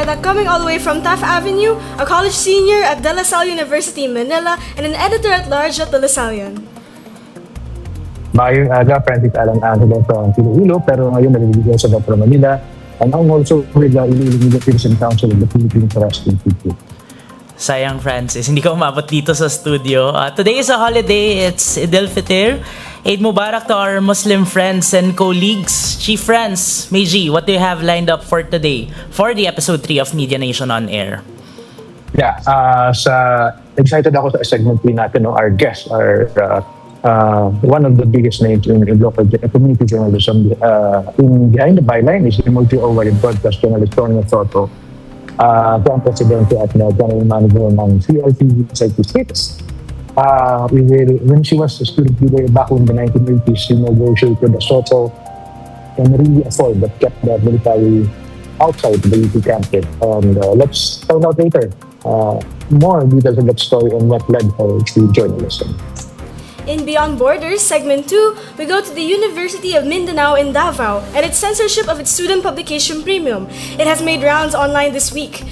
Ureta, coming all the way from Taft Avenue, a college senior at LaSallian University, Manila, and an editor-at-large at LaSallian. Mayong aga, Francis Allan Angelo from Iloilo, pero ngayon naliligaw sa Metro Manila. And I'm also with the Iloilo Media Citizen Council of the Philippine Terrestrial People. Sayang, Francis, hindi ka umabot dito sa studio. Today is a holiday. It's Eid al-Fitr. Eid Mubarak to our Muslim friends and colleagues. Chief Friends, Meijie, what do you have lined up for today for the episode 3 of Media Nation on Air? Yeah, excited ako sa segment 3 natin. No? Our guests are one of the biggest names in local community journalism. Behind the byline is the multi-award broadcast journalist Sonia Soto. Ang presidente at general manager ng CLTV sa EP3. When she was a student leader back in the 1980s, she negotiated the Soto and really afford but kept the military outside the UP campus. And let's find out later more details of that story and what led her to journalism. In Beyond Borders, Segment 2, we go to the University of Mindanao in Davao and its censorship of its student publication premium. It has made rounds online this week.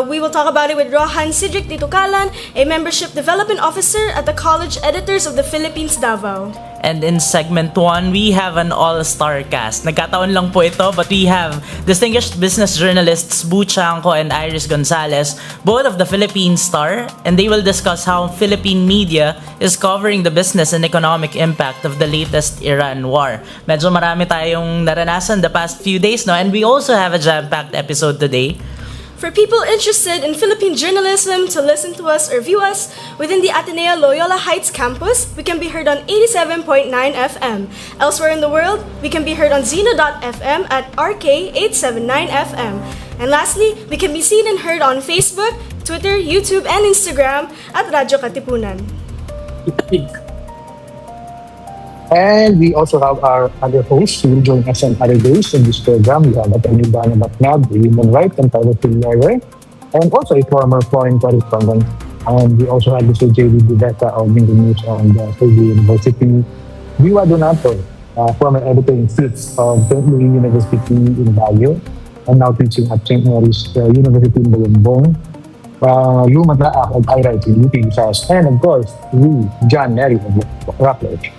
We will talk about it with Rojan Sydrick Ditucalan, a membership development officer at the College Editors of the Philippines, Davao. And in segment 1, we have an all-star cast. Nagkataon lang po ito, but we have distinguished business journalists Bu Chanco and Gonzales, both of the Philippine Star, and they will discuss how Philippine media is covering the business and economic impact of the latest Iran war. Medyo marami tayong naranasan the past few days, no? And we also have a jam-packed episode today. For people interested in Philippine journalism to listen to us or view us within the Ateneo Loyola Heights campus, we can be heard on 87.9 FM. Elsewhere in the world, we can be heard on Zeno.fm at RK879 FM. And lastly, we can be seen and heard on Facebook, Twitter, YouTube, and Instagram at Radyo Katipunan. And we also have our other hosts who will join us on other days in this program. We have Atty. Bana Matnab, a human rights and privacy lawyer, and also a former foreign correspondent. And we also have Mr. J.D. Diveta of Mindanao News and Philippine University. Viva Donato, former editor-in-chief of Philippine University in Radyo, and now teaching at St. Mary's University in Bulumbong. Luma Taak of iRights in UP Gonzales. And of course, John Mary of Rockledge.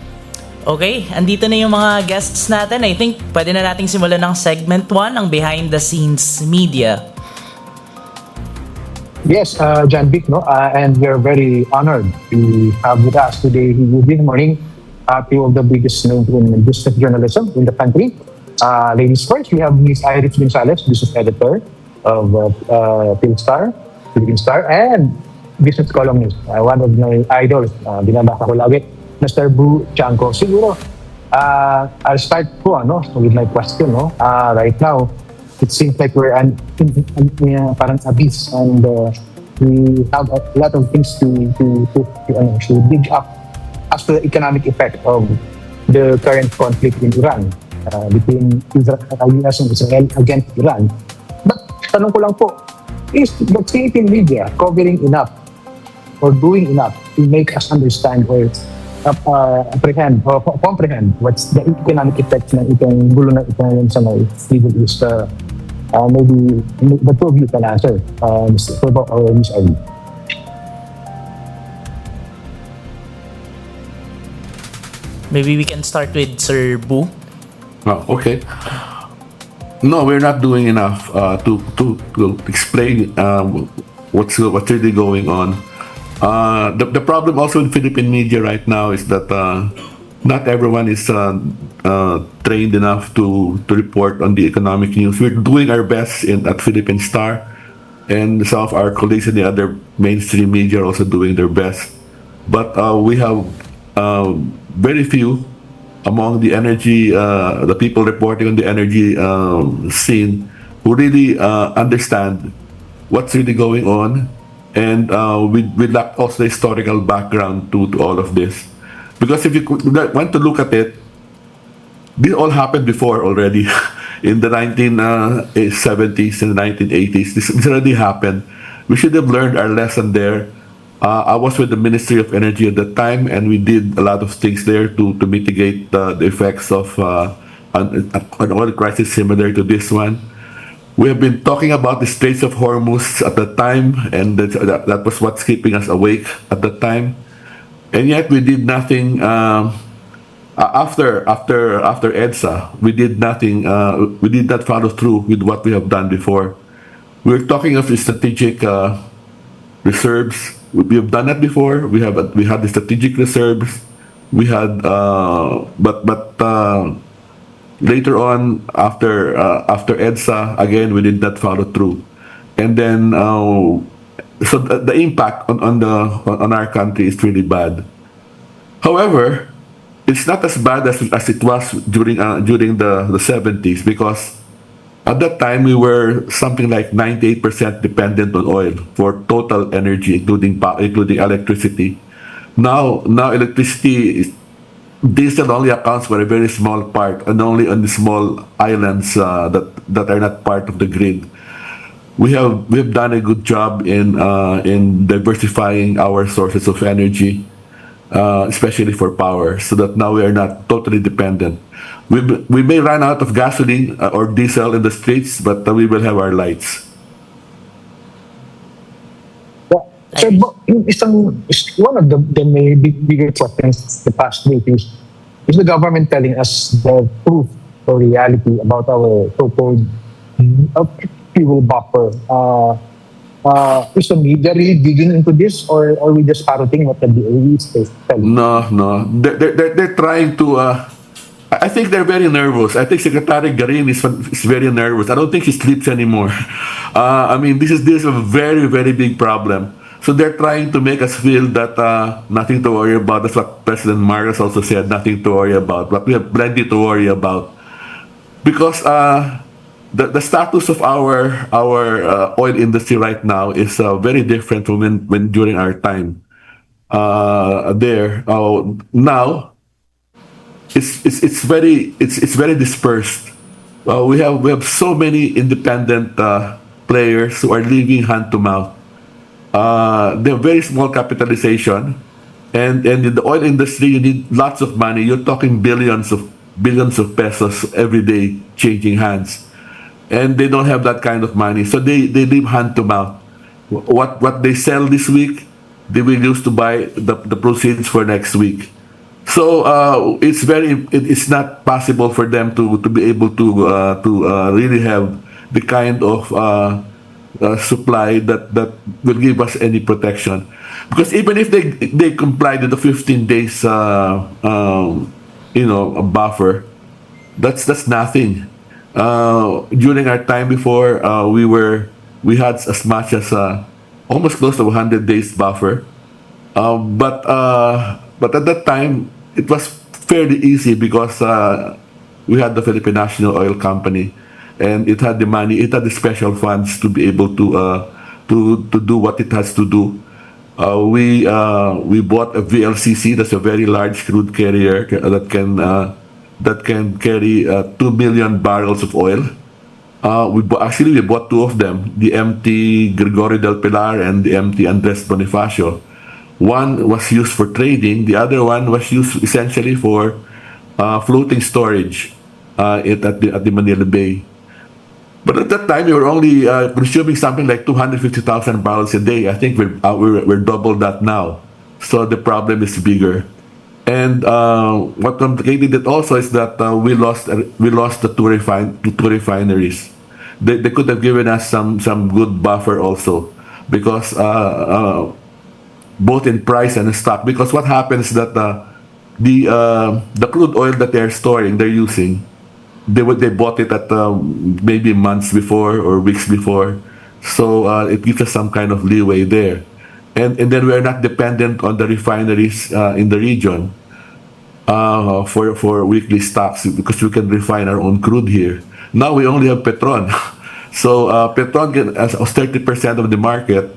Okay, andito na yung mga guests natin. I think pwede na nating simulan ng segment 1, ang behind the scenes media. Yes, Janvic, no? And we're very honored to have with us today this morning two of the biggest names in business journalism in the country. Ladies first, we have Ms. Gonzales, business editor of Philippine Star, and business columnist, one of my idols, binabasa ko lagi, Mr. Bu Chanco. Siguro, I'll start po with my question. Right now, it seems like we're parang abyss, and we have a lot of things to dig up as to the economic effect of the current conflict in Iran between US and Israel against Iran. But tanong ko lang po, is the Philippine media covering enough or doing enough to make us understand or comprehend what's the economic effects ng itong gulo na ito sa Middle East? Maybe the two of you can answer, Mr. Soto or Ms. Ali. Maybe we can start with Sir Bu. Oh, okay. No, we're not doing enough to explain what's really going on. The problem also in Philippine media right now is that not everyone is trained enough to report on the economic news. We're doing our best at Philippine Star, and some of our colleagues in the other mainstream media are also doing their best. But we have very few among the people reporting on the energy scene who really understand what's really going on. And we lack also the historical background to all of this. Because if you want to look at it, this all happened before already. In the 1970s and the 1980s, this already happened. We should have learned our lesson there. I was with the Ministry of Energy at that time, and we did a lot of things there to mitigate the effects of an oil crisis similar to this one. We have been talking about the Straits of Hormuz at the time, and that was what's keeping us awake at the time. And yet we did nothing. After EDSA, we did nothing. We did not follow through with what we have done before. We're talking of the strategic reserves. We have done that before. We had the strategic reserves. We had, later on after EDSA, again we did not follow through, and then so the impact on our country is really bad. However, it's not as bad as it was during the 70s, because at that time we were something like 98% dependent on oil for total energy, including electricity. Now electricity, diesel only accounts for a very small part, and only on the small islands that are not part of the grid. We have done a good job in diversifying our sources of energy, especially for power, so that now we are not totally dependent. We may run out of gasoline or diesel in the streets, but we will have our lights. So, one of the may bigger questions the past week is the government telling us the truth or reality about our so-called fuel buffer? Is the media really digging into this, or are we just parroting what the DOE is telling? No. They're trying to. I think they're very nervous. I think Secretary Garin is very nervous. I don't think he sleeps anymore. I mean, this is a very, very big problem. So they're trying to make us feel that nothing to worry about. That's what President Marcos also said, nothing to worry about. But we have plenty to worry about. Because the status of our oil industry right now is very different from when during our time there. Now it's very dispersed. We have so many independent players who are living hand to mouth. They have very small capitalization, and in the oil industry you need lots of money. You're talking billions of pesos every day changing hands, and they don't have that kind of money, so they live hand to mouth. What they sell this week, they will use to buy the proceeds for next week. So it's not possible for them to be able to really have the kind of supply that will give us any protection, because even if they comply with the 15 days a buffer, that's nothing. During our time before, we had as much as almost close to 100 days buffer, but at that time it was fairly easy, because we had the Philippine National Oil Company, and it had the money, it had the special funds to be able to do what it has to do. We bought a VLCC, that's a very large crude carrier that can carry 2 million barrels of oil. We bought two of them, the MT Gregorio del Pilar and the MT Andres Bonifacio. One was used for trading, the other one was used essentially for floating storage at the Manila Bay. But at that time, we were only consuming something like 250,000 barrels a day. I think we're double that now. So the problem is bigger. And what complicated it also is that we lost the two refineries. They could have given us some good buffer also, because both in price and in stock. Because what happens is that the crude oil that they're using, they bought it at maybe months before or weeks before, so it gives us some kind of leeway there, and then we are not dependent on the refineries in the region for weekly stocks, because we can refine our own crude here. Now we only have Petron, so Petron has 30% of the market,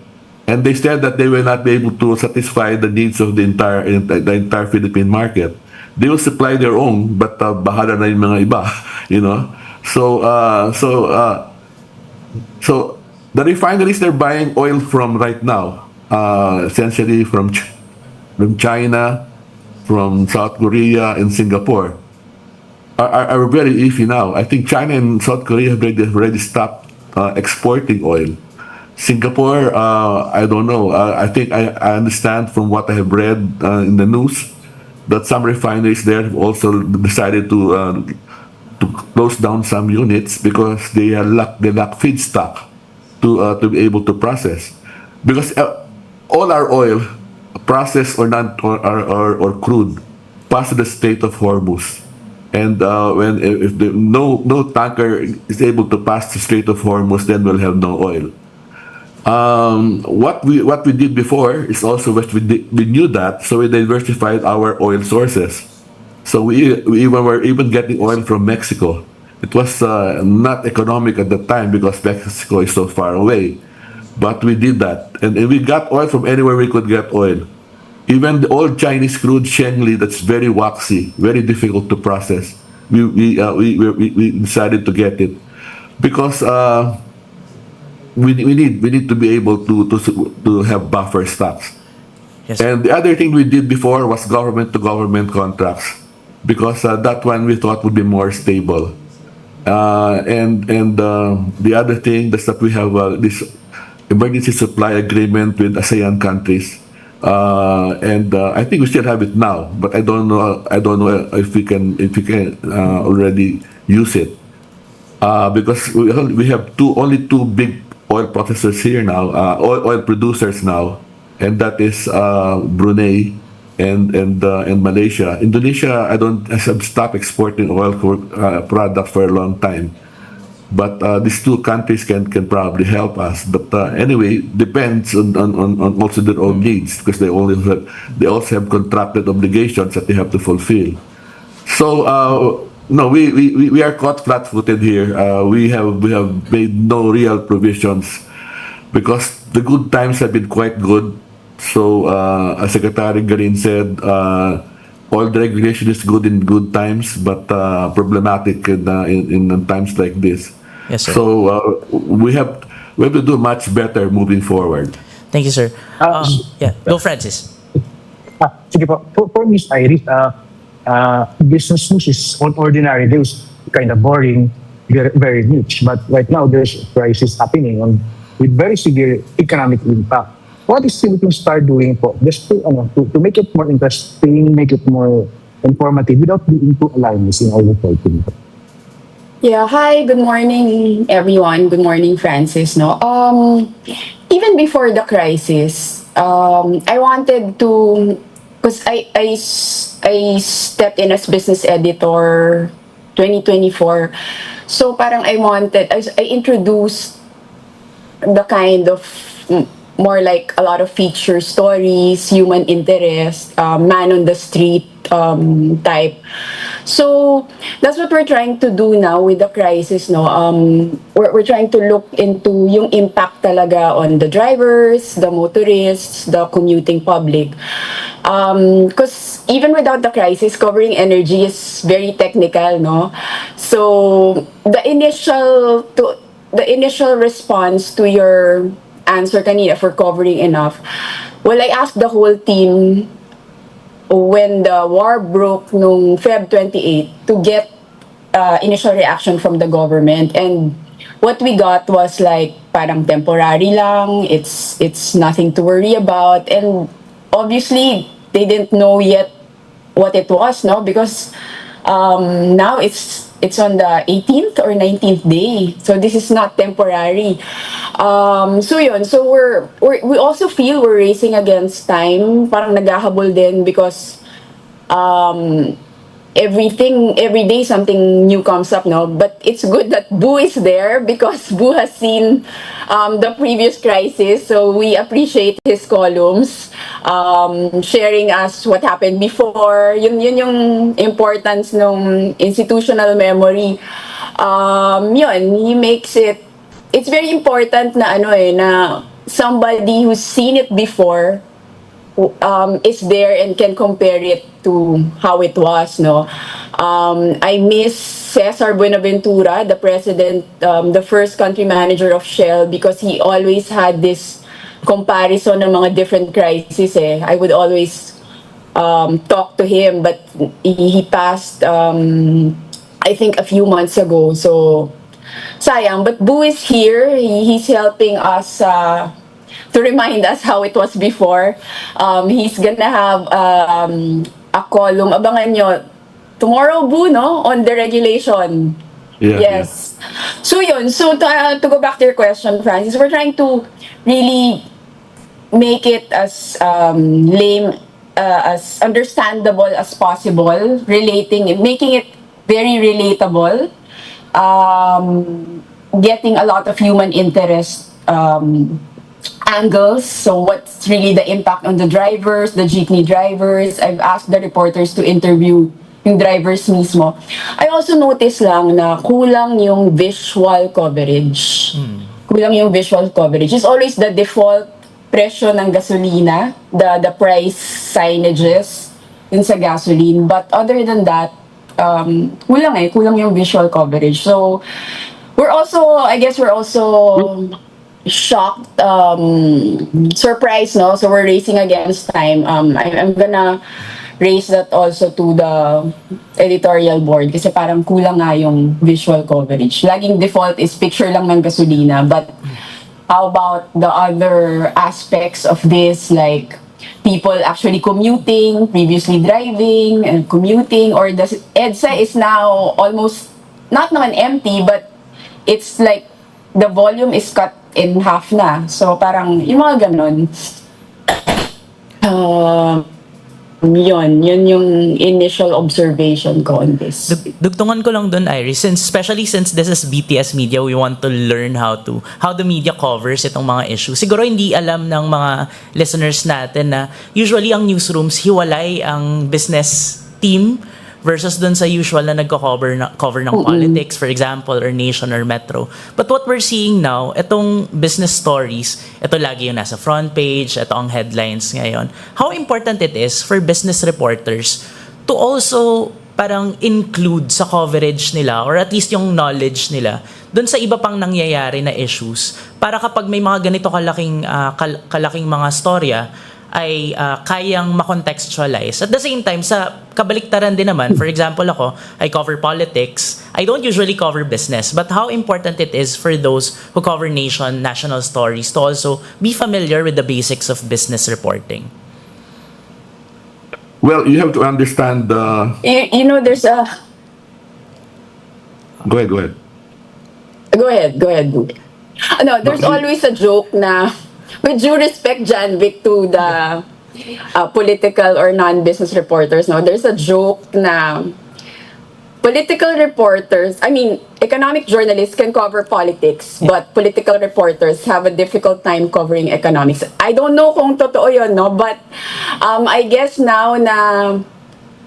and they said that they will not be able to satisfy the needs of the entire Philippine market. They will supply their own, but bahala na yung mga iba, you know. So the refineries they're buying oil from right now, essentially from China, from South Korea, and Singapore, are very iffy now. I think China and South Korea have already stopped exporting oil. Singapore, I don't know. I think I understand from what I have read in the news that some refineries there have also decided to close down some units because they lack feedstock to be able to process. Because all our oil, processed or not or crude, pass to the Strait of Hormuz. And when if no tanker is able to pass the Strait of Hormuz, then we'll have no oil. What we did before is also we knew that, so we diversified our oil sources. So we even were even getting oil from Mexico. It was not economic at the time because Mexico is so far away, but we did that, and we got oil from anywhere we could get oil. Even the old Chinese crude Shengli that's very waxy, very difficult to process. We decided to get it because we need to be able to have buffer stocks. Yes. And the other thing we did before was government to government contracts because that one we thought would be more stable. And the other thing is that we have this emergency supply agreement with ASEAN countries. And I think we still have it now, but I don't know if we can already use it because we have only two big oil processors here now, oil producers now, and that is Brunei and Malaysia. Indonesia, have stopped exporting oil product for a long time. But these two countries can probably help us. But anyway, depends on also their own needs because they also have contracted obligations that they have to fulfill. So no, we are caught flat-footed here. We have made no real provisions because the good times have been quite good. So as Secretary Garin said, oil regulation is good in good times, but problematic in times like this. Yes, sir. So we have to do much better moving forward. Thank you, sir. Yeah, go Francis. Sige po. For Miss Iris, business news is on ordinary days kind of boring, very, very niche. But right now, there's a crisis happening with very severe economic impact. What is Philippine Star doing po just to make it more interesting, make it more informative without being too alarmist in our reporting? Yeah, hi, good morning everyone. Good morning, Francis. No, even before the crisis, I wanted to, because I stepped in as business editor 2024. So parang I introduced the kind of more like a lot of feature stories, human interest, man on the street type. So that's what we're trying to do now with the crisis. No, we're trying to look into yung impact talaga on the drivers, the motorists, the commuting public. Because even without the crisis, covering energy is very technical, no. So the initial response to your answer kanina for covering enough. Well, I asked the whole team when the war broke nung Feb 28 to get initial reaction from the government, and what we got was like parang temporary lang, it's nothing to worry about, and obviously they didn't know yet what it was, no, because now it's on the 18th or 19th day. So this is not temporary. So yun. So we also feel we're racing against time. Parang naghahabol din because every day something new comes up, no? But it's good that Boo is there because Boo has seen the previous crisis. So we appreciate his columns, sharing us what happened before. Yun yung importance ng institutional memory. Yun, he makes it's very important na na somebody who's seen it before is there and can compare it to how it was, no. I miss Cesar Buenaventura, the president, the first country manager of Shell, because he always had this comparison ng mga different crises. I would always talk to him, but he passed I think a few months ago. So sayang. But Boo is here. He's helping us to remind us how it was before. He's gonna have a column. Abangan nyo. Tomorrow, Boo, no? On the regulation. Yeah, Yes. So yun. So to go back to your question, Francis, we're trying to really make it as lame, as understandable as possible, making it very relatable, getting a lot of human interest angles. So what's really the impact on the drivers, the jeepney drivers? I've asked the reporters to interview yung drivers mismo. I also noticed lang na kulang yung visual coverage. Kulang yung visual coverage. It's always the default presyo ng gasolina, the price signages yun sa gasoline. But other than that, kulang yung visual coverage. So we're also shocked, surprised, no? So we're racing against time. I'm gonna raise that also to the editorial board kasi parang kulang nga yung visual coverage. Laging default is picture lang ng gasolina, but how about the other aspects of this, like people actually commuting, previously driving and commuting, or the EDSA is now almost not naman empty, but it's like the volume is cut in half na. So parang yung mga ganon. Yun yung initial observation ko on this. Dugtungan ko lang dun, Iris, especially since this is BTS Media, we want to learn how the media covers itong mga issues. Siguro hindi alam ng mga listeners natin na usually ang newsrooms, hiwalay ang business team versus dun sa usual na nagko-cover ng politics, for example, or nation or metro. But what we're seeing now, itong business stories, ito lagi yung nasa front page, ito ang headlines ngayon. How important it is for business reporters to also parang include sa coverage nila or at least yung knowledge nila dun sa iba pang nangyayari na issues para kapag may mga ganito kalaking mga storya, ay kayang makontextualize. At the same time, sa kabaliktaran din naman, for example ako, I cover politics. I don't usually cover business, but how important it is for those who cover national stories to also be familiar with the basics of business reporting. Well, you have to understand the... There's a... Go ahead. Go ahead. No, there's always a joke na, with due respect, Janvic, to the political or non-business reporters, no, there's a joke na political reporters, economic journalists can cover politics, but political reporters have a difficult time covering economics. I don't know kung totoo yun, no, but I guess now na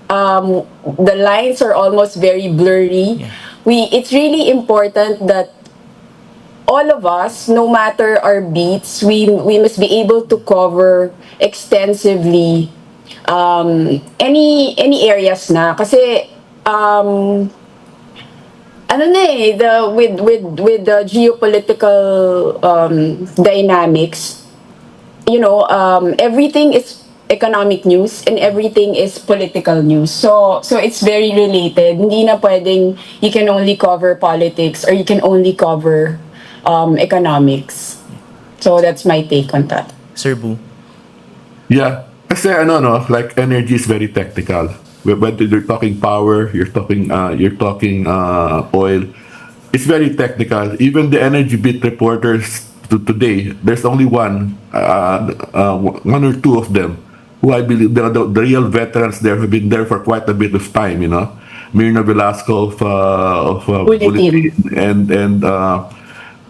the lines are almost very blurry. It's really important that all of us, no matter our beats, we must be able to cover extensively any areas na kasi with the geopolitical dynamics, everything is economic news and everything is political news. So it's very related. Hindi na pwedeng you can only cover politics or you can only cover economics. So that's my take on that. Sir Boo? Yeah. Kasi like energy is very technical. Whether you're talking power, you're talking oil, it's very technical. Even the energy beat reporters today, there's only one or two of them who I believe the real veterans there have been there for quite a bit of time. Mirna Velasco of Bulletin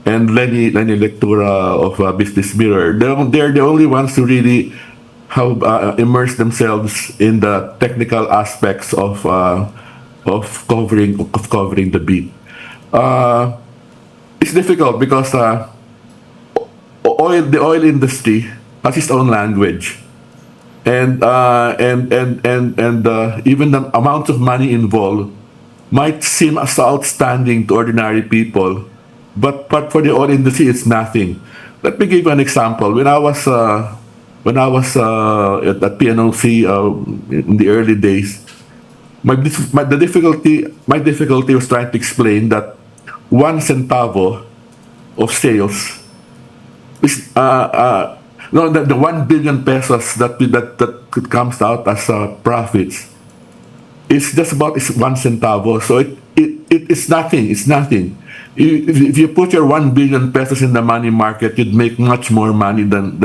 and Lenny Lectura of Business Mirror. They're the only ones who really have immersed themselves in the technical aspects of covering the beat. It's difficult because the oil industry has its own language, and even the amount of money involved might seem as outstanding to ordinary people. But for the oil industry, it's nothing. Let me give you an example. When I was at PNOC in the early days, my difficulty was trying to explain that one centavo of sales is no, the 1 billion pesos that comes out as profits is just about is one centavo. So it's nothing. It's nothing. If you put your 1 billion pesos in the money market, you'd make much more money than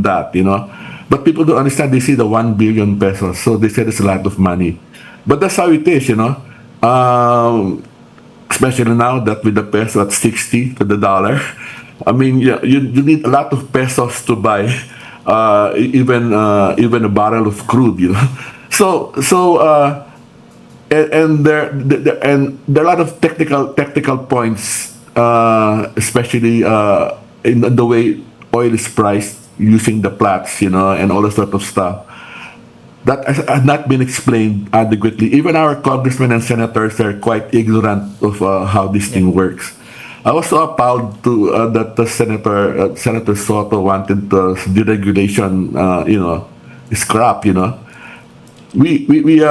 that, you know. But people don't understand. They see the 1 billion pesos, so they say it's a lot of money. But that's how it is, you know. Especially now that with the peso at 60 to the dollar. I mean, yeah, you need a lot of pesos to buy even a barrel of crude, you know. And there are a lot of technical points, especially in the way oil is priced using the Platts, you know, and all that sort of stuff that has not been explained adequately. Even our congressmen and senators are quite ignorant of how this thing works. I was so appalled to that the Senator Soto wanted the deregulation, you know, scrap. You know, we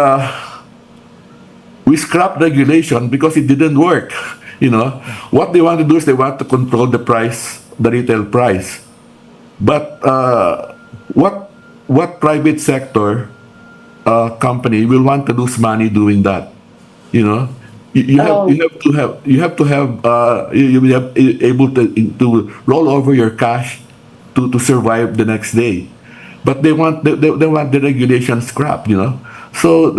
scrapped regulation because it didn't work. You know, what they want to do is they want to control the price, the retail price. But what private sector company will want to lose money doing that? You know, you have to be able to roll over your cash to survive the next day. But they want the regulation scrapped. You know, so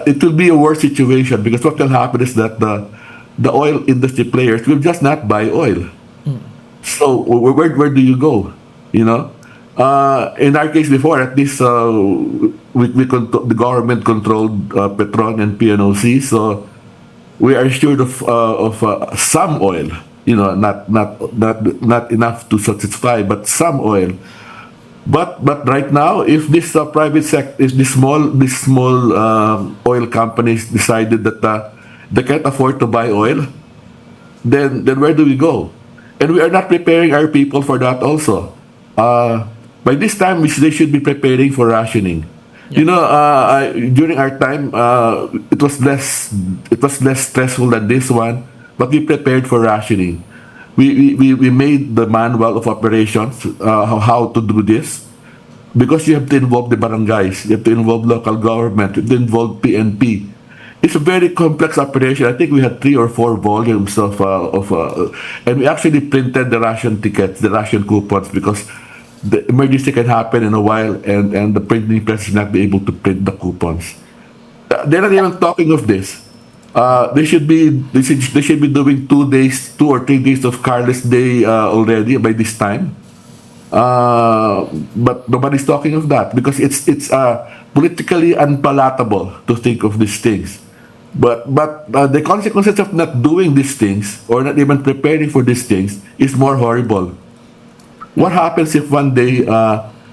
it will be a worse situation because what will happen is that the oil industry players will just not buy oil. So where do you go? You know, in our case before, at least the government controlled Petron and PNOC, so we are assured of some oil. You know, not enough to satisfy, but some oil. But right now, if this private sector, if this small oil companies decided that they can't afford to buy oil, then where do we go? And we are not preparing our people for that also. By this time, they should be preparing for rationing. You know, during our time, it was less stressful than this one, but we prepared for rationing. We made the manual of operations, how to do this, because you have to involve the barangays, you have to involve local government, you have to involve PNP. It's a very complex operation. I think we had 3 or 4 volumes and we actually printed the ration tickets, the ration coupons, because the emergency can happen in a while, and the printing press will not be able to print the coupons. They're not even talking of this. They should be doing 2 or 3 days of carless day already by this time. But nobody's talking of that because it's politically unpalatable to think of these things. But the consequences of not doing these things or not even preparing for these things is more horrible. What happens if one day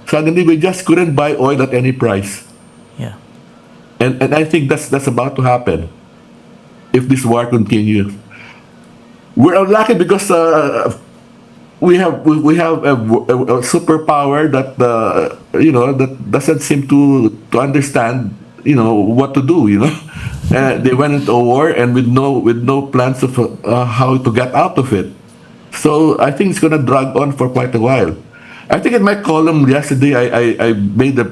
suddenly we just couldn't buy oil at any price? Yeah. And I think that's about to happen if this war continues. We're unlucky because we have a superpower that you know, that doesn't seem to understand, you know, what to do. You know, they went into a war and with no plans of how to get out of it. So I think it's gonna drag on for quite a while. I think in my column yesterday I made a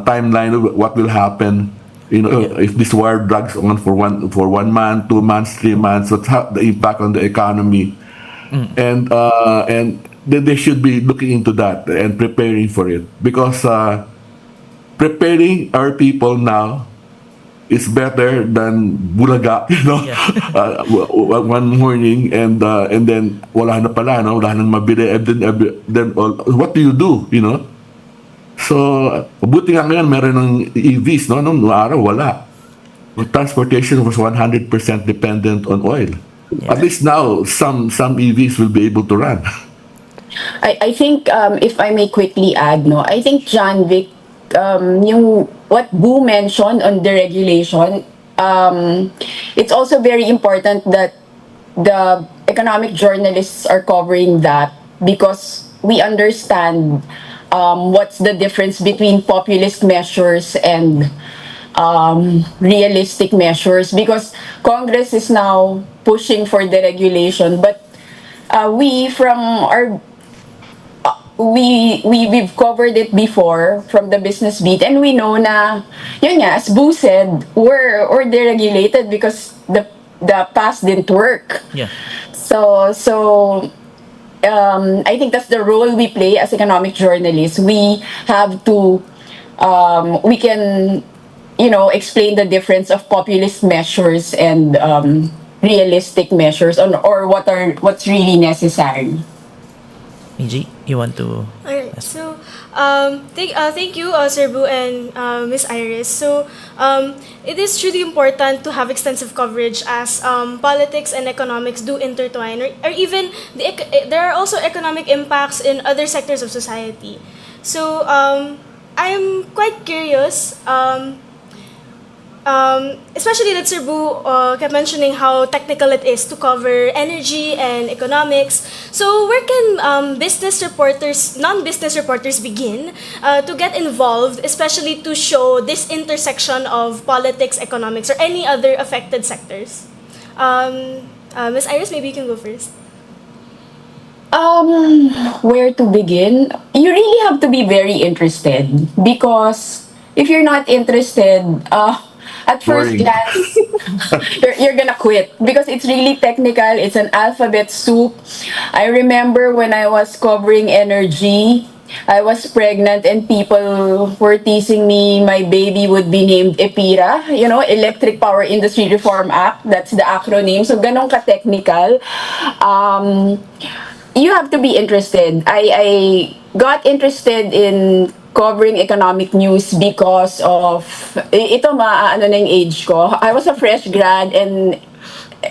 timeline of what will happen. You know, if this war drags on for 1 month, 2 months, 3 months, what's the impact on the economy? And then they should be looking into that and preparing for it, because preparing our people now is better than bulaga, you know. One morning and then wala na pala, no, wala nang mabili, and then what do you do, you know? So buti nga ngayon meron ng EVs, no, nung araw wala. Transportation was 100% dependent on oil. At least now some EVs will be able to run. I think if I may quickly add, no, I think Janvic, yung what Boo mentioned on the regulation, it's also very important that the economic journalists are covering that, because we understand what's the difference between populist measures and realistic measures, because Congress is now pushing for deregulation, but we from our we've covered it before from the business beat, and we know na yun nga, as Boo said, we're deregulated because the past didn't work. Yeah. So I think that's the role we play as economic journalists. We have to we can explain the difference of populist measures and realistic measures or what's really necessary. Meijie, you want to? Alright, so thank you, Sir Boo and Miss Iris. So it is truly important to have extensive coverage as politics and economics do intertwine, or even there are also economic impacts in other sectors of society. So I'm quite curious. Especially that Sir Boo kept mentioning how technical it is to cover energy and economics. So where can non-business reporters begin to get involved, especially to show this intersection of politics, economics, or any other affected sectors? Ms. Iris, maybe you can go first. Where to begin? You really have to be very interested, because if you're not interested, at first Boring. glance, you're gonna quit because it's really technical. It's an alphabet soup. I remember when I was covering energy, I was pregnant and people were teasing me my baby would be named EPIRA, Electric Power Industry Reform Act. That's the acronym. So ganun ka-technical. You have to be interested. I got interested in covering economic news because of, ito maaano na yung age ko. I was a fresh grad and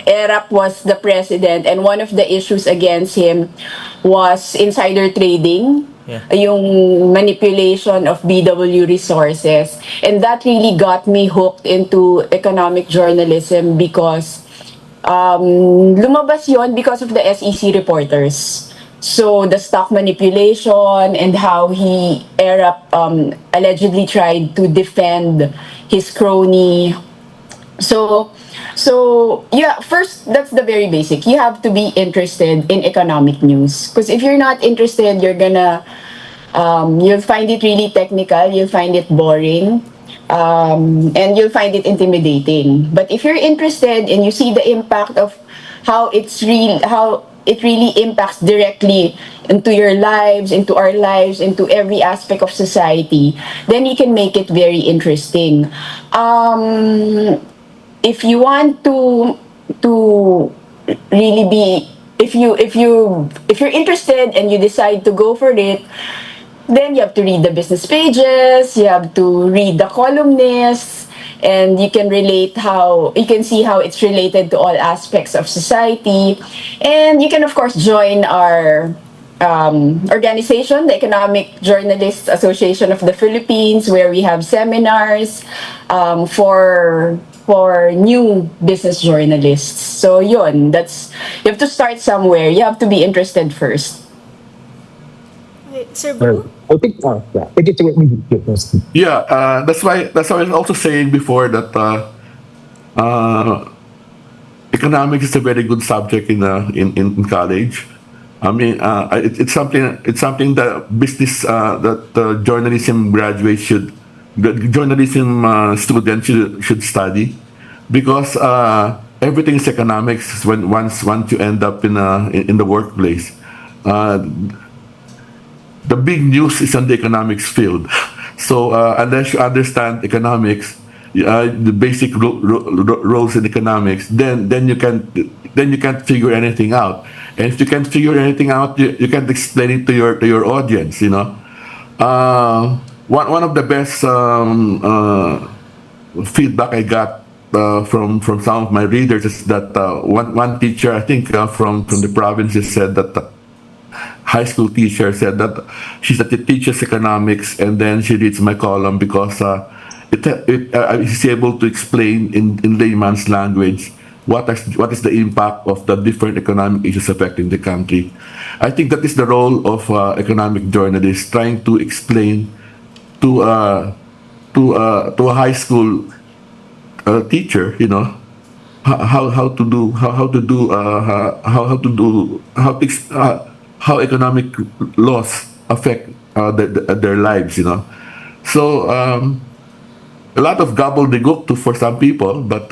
ERAP was the president, and one of the issues against him was insider trading. Yeah. Yung manipulation of BW resources. And that really got me hooked into economic journalism because lumabas yon because of the SEC reporters. So the stock manipulation and how ERAP allegedly tried to defend his crony. So yeah, first, that's the very basic. You have to be interested in economic news. Because if you're not interested, you're gonna, you'll find it really technical, you'll find it boring, and you'll find it intimidating. But if you're interested and you see the impact of how it really impacts directly into your lives, into our lives, into every aspect of society, then you can make it very interesting. If you want to really be, if you're interested and you decide to go for it, then you have to read the business pages, you have to read the columnists, and you can see how it's related to all aspects of society. And you can of course join our organization, the Economic Journalists Association of the Philippines, where we have seminars for new business journalists. So yun, you have to start somewhere. You have to be interested first. Okay, Sir Boo? I think, it is what we do. Yeah, that's why I was also saying before that economics is a very good subject in college. I mean, it's something that business that journalism graduates journalism students should study, because everything is economics once you end up in the workplace. The big news is on the economics field. So unless you understand economics, the basic roles in economics, then you can't figure anything out. And if you can't figure anything out, you can't explain it to your audience. One of the best feedback I got from some of my readers is that one teacher, I think from the provinces, said that high school teacher said that she's that teaches economics and then she reads my column because she's able to explain in layman's language what is the impact of the different economic issues affecting the country. I think that is the role of economic journalists, trying to explain to a high school teacher, how to do how economic laws affect their lives, you know. So a lot of gobbledygook for some people, but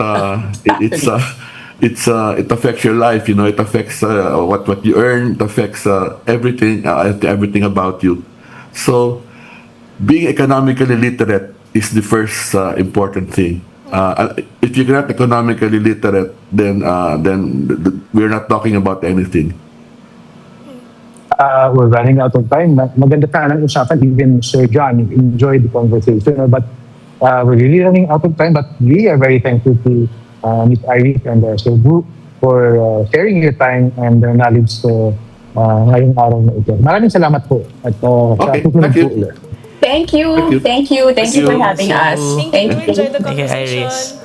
it affects your life, you know. It affects what you earn. It affects everything about you. So being economically literate is the first important thing. If you're not economically literate, then we're not talking about anything. We're running out of time. Maganda sana ang usapan. Even Sir John enjoyed the conversation. But we're really running out of time. But we are very thankful to Ms. Iris and Sir Boo for sharing your time and their knowledge ngayong araw na ito. Maraming salamat po. At Okay, thank you. Thank you. Thank you. Thank you for having us. Thank you. Enjoy the Thank you, conversation. Iris.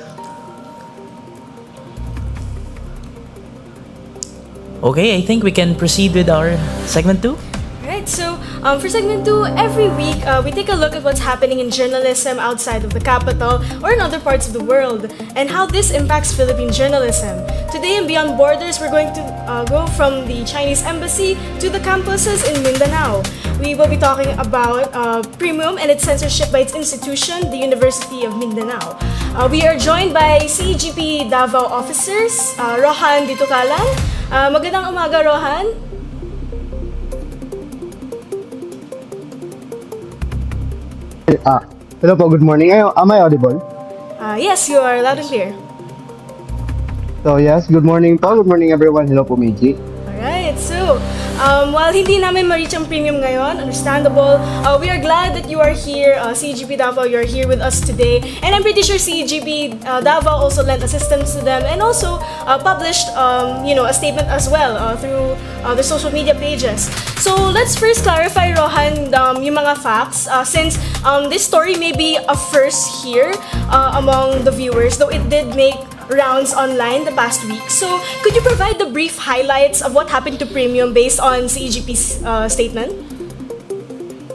Okay, I think we can proceed with our segment 2. Right, so for segment 2, every week we take a look at what's happening in journalism outside of the capital or in other parts of the world and how this impacts Philippine journalism. Today in Beyond Borders, we're going to go from the Chinese embassy to the campuses in Mindanao. We will be talking about Premium and its censorship by its institution, the University of Mindanao. We are joined by CEGP Davao officers, Rojan Ditucalan. Magandang umaga, Rojan. Hello po, good morning. Am I audible? Yes, you are loud and clear. So yes, good morning po. Good morning everyone. Hello po, Meijie. Alright, so while hindi namin ma-reach ang premium ngayon, understandable, we are glad that you are here, CGP Davao, you are here with us today. And I'm pretty sure CGP Davao also lent assistance to them and also published a statement as well through their social media pages. So let's first clarify, Rojan, yung mga facts since this story may be a first here among the viewers, though it did make rounds online the past week. So, could you provide the brief highlights of what happened to Premium based on CEGP's statement?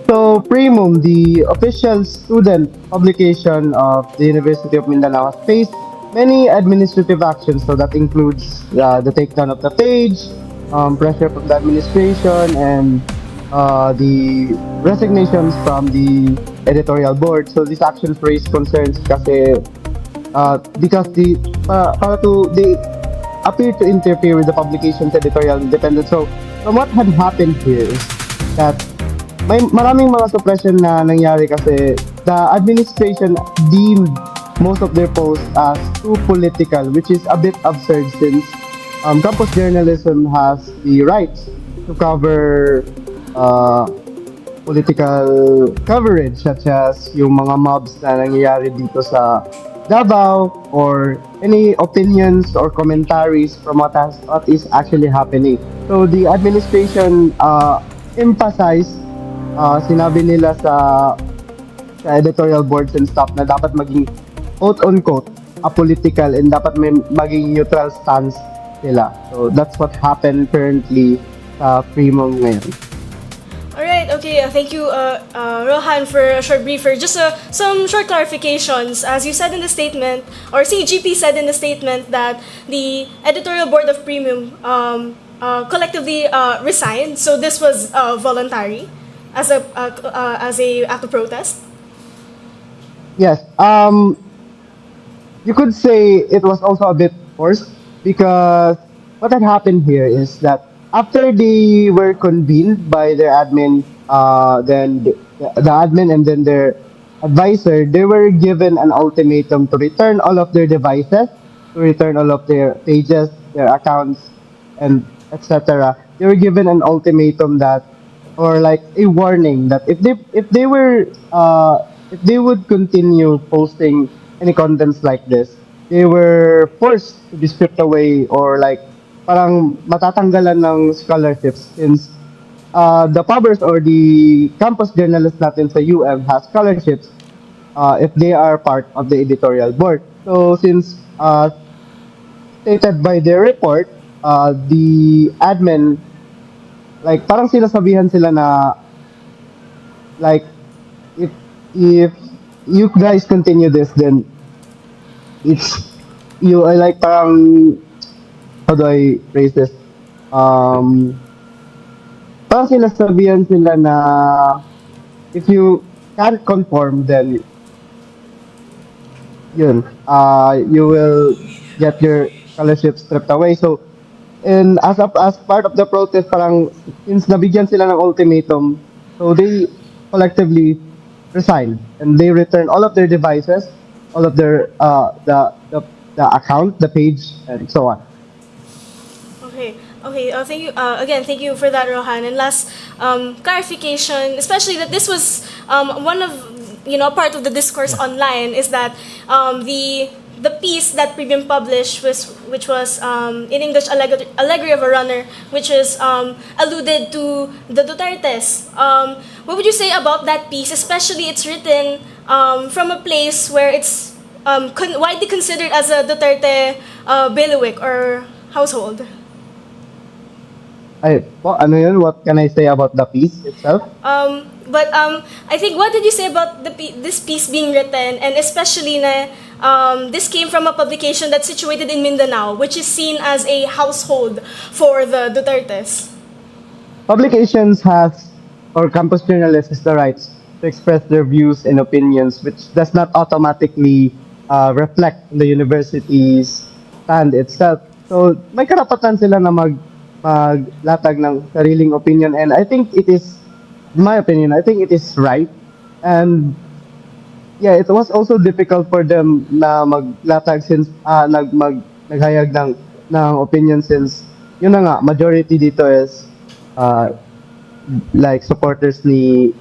So Premium, the official student publication of the University of Mindanao, has faced many administrative actions. So that includes the takedown of the page, pressure from the administration, and the resignations from the editorial board. So these actions raise concerns because they appear to interfere with the publication's editorial independence. So from what had happened here is that maraming mga suppression na nangyari kasi the administration deemed most of their posts as too political, which is a bit absurd since campus journalism has the rights to cover political coverage such as yung mga mobs na nangyayari dito sa Davao or any opinions or commentaries from what is actually happening. So the administration emphasized, sinabi nila sa editorial boards and stuff na dapat maging quote-unquote apolitical and dapat may maging neutral stance sila. So that's what happened currently sa Premium ngayon. Alright, okay, thank you, Rohan, for a short briefer. Just some short clarifications. As you said in the statement, or CGP said in the statement that the editorial board of Premium collectively resigned. So this was voluntary as a act of protest. Yes. You could say it was also a bit forced because what had happened here is that after they were convened by their admin, then the admin and then their advisor, they were given an ultimatum to return all of their devices, to return all of their pages, their accounts, and etc. They were given an ultimatum that, or like a warning that if they would continue posting any contents like this, they were forced to be stripped away or like parang matatanggalan ng scholarships since the publishers or the campus journalists natin sa UM has scholarships if they are part of the editorial board. So since stated by their report, the admin, like parang sinasabihan sila na like if you guys continue this, then it's you are like parang, how do I phrase this? Um, Parang sinasabihan sila na if you can't conform, then yun, you will get your scholarship stripped away. So, and as part of the protest, parang since nabigyan sila ng ultimatum, so they collectively resigned and they returned all of their devices, all of their the account, the page, and so on. Okay. Okay. Thank you. Again, thank you for that, Rohan. And last clarification, especially that this was one of part of the discourse online is that the piece that Premium published which was in English Allegory of a Runner, which is alluded to the Dutertes. What would you say about that piece? Especially it's written from a place where it's widely considered as a Duterte bailiwick or household. Ay, po, ano yun? What can I say about the piece itself? But I think what did you say about this piece being written, and especially na this came from a publication that's situated in Mindanao, which is seen as a household for the Dutertes. Publications has, or campus journalists has the rights to express their views and opinions, which does not automatically reflect on the university's stand itself. So, may karapatan sila na maglatag ng sariling opinion, and I think it is, in my opinion, I think it is right. And yeah, it was also difficult for them na maglatag since naghayag ng opinion, since yun na nga, majority dito is like supporters ni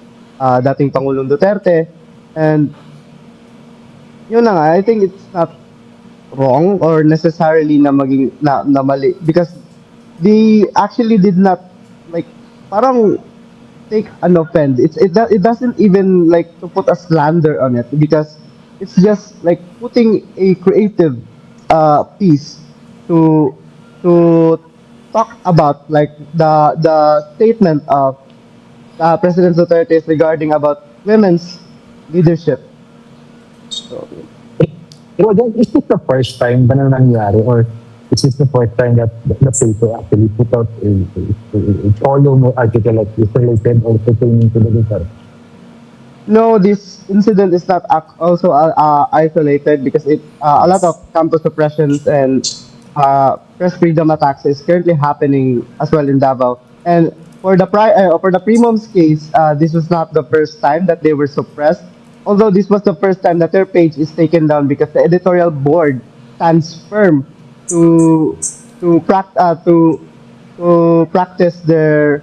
dating Pangulong Duterte, and yun na nga, I think it's not wrong or necessarily na maging na mali, because they actually did not like parang take an offense. It doesn't even like to put a slander on it, because it's just like putting a creative piece to talk about like the statement of President Duterte regarding about women's leadership. So, Is this the first time ba na nangyari, or is this the first time that the paper actually put out a column or article like this related or pertaining to the Duterte? no, this incident is not also isolated, because a lot of campus oppressions and press freedom attacks is currently happening as well in Davao. And for the Primum's case, this was not the first time that they were suppressed. Although this was the first time that their page is taken down, because the editorial board stands firm to practice their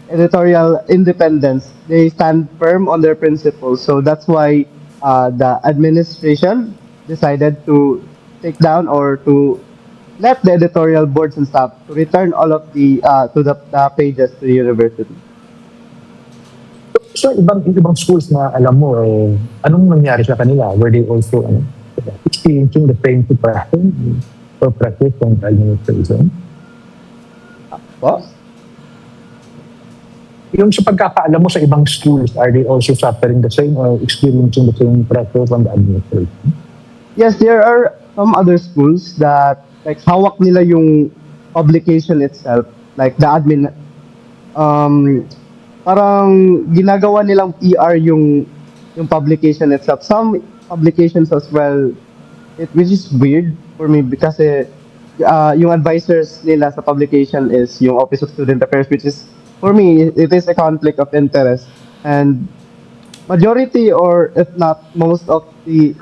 editorial independence. They stand firm on their principles. So that's why the administration decided to take down or to let the editorial boards and staff to return all of the pages to the university. So ibang schools na alam mo, anong nangyari sa kanila? Were they also experiencing the same suppression or practice from the administration? Po? Yung sa pagkakaalam mo sa ibang schools, are they also suffering the same or experiencing the same pressure from the administration? Yes, there are some other schools that like hawak nila yung publication itself, like the admin, parang ginagawa nilang PR yung publication itself. Some publications as well, which is weird for me, because yung advisors nila sa publication is yung Office of Student Affairs, which is, for me, it is a conflict of interest. And majority, or if not most of the,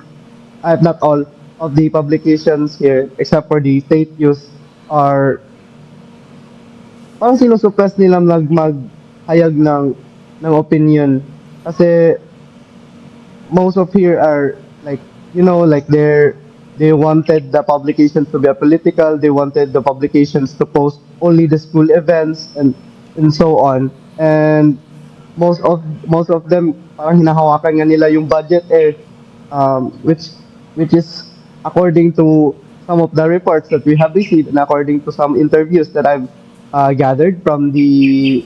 if not all of the publications here, except for the state use, are parang sinusuppress nila maghayag ng opinion, kasi most of here are like, like they wanted the publications to be apolitical, they wanted the publications to post only the school events and so on, and most of them parang hinahawakan nga nila yung budget, which is according to some of the reports that we have received and according to some interviews that I've gathered from the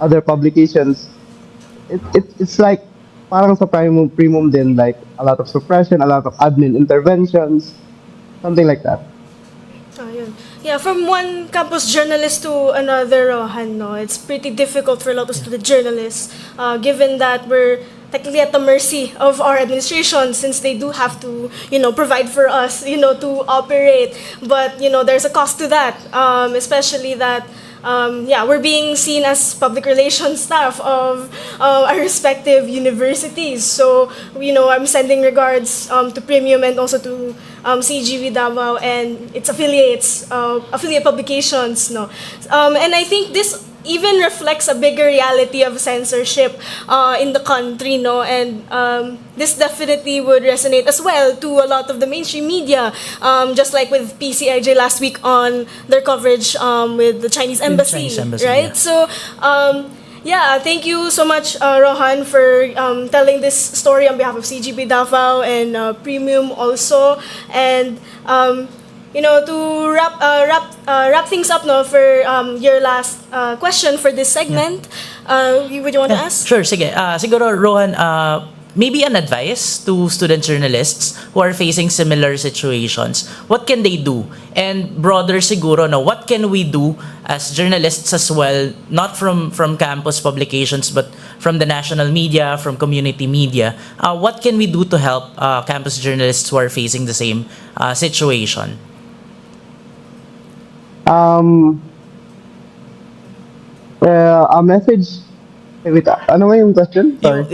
other publications, it's like parang sa primum din, like a lot of suppression, a lot of admin interventions, something like that. Oh, yun. Yeah, from one campus journalist to another, Rohan, no, it's pretty difficult for a lot of student journalists, given that we're technically at the mercy of our administration since they do have to, provide for us, to operate. But, there's a cost to that, especially that we're being seen as public relations staff of our respective universities. So, I'm sending regards to Premium and also to CGV Davao and its affiliates, affiliate publications. No, and I think this even reflects a bigger reality of censorship in the country, no? And this definitely would resonate as well to a lot of the mainstream media, just like with PCIJ last week on their coverage with the Chinese embassy, right? Yeah. So, thank you so much, Rohan, for telling this story on behalf of CGB Davao and Premium also. And to wrap things up, no, for your last question for this segment, would you want to ask? Sure, sige. Siguro, Rohan, maybe an advice to student journalists who are facing similar situations. What can they do? And broader siguro, no, what can we do as journalists as well, not from campus publications, but from the national media, from community media? What can we do to help campus journalists who are facing the same situation? A message. Wait, ano nga yung question? Sorry.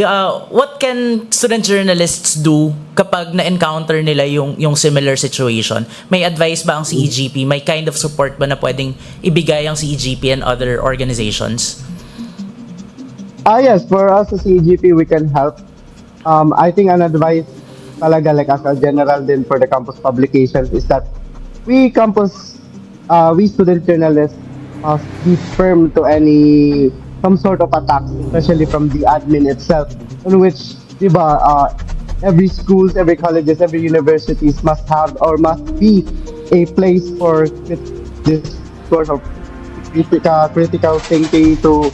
What can student journalists do kapag na-encounter nila yung similar situation? May advice ba ang CEGP? May kind of support ba na pwedeng ibigay ang CEGP and other organizations? Yes, for us as CEGP, we can help. I think an advice talaga, like as a general din for the campus publications, is that we student journalists must be firm to some sort of attacks, especially from the admin itself, in which, every schools, every colleges, every universities must have or must be a place for this sort of critical thinking to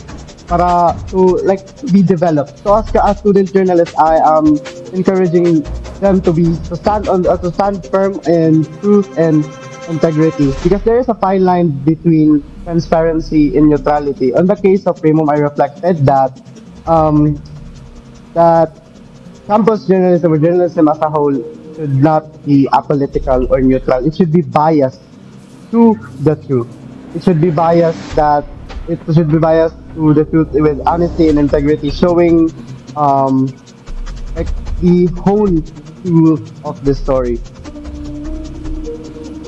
be developed. So as student journalists, I am encouraging them to stand firm in truth and integrity, because there is a fine line between transparency and neutrality. On the case of Premium, I reflected that campus journalism or journalism as a whole should not be apolitical or neutral. It should be biased to the truth. It should be biased to the truth with honesty and integrity, showing the whole truth of the story.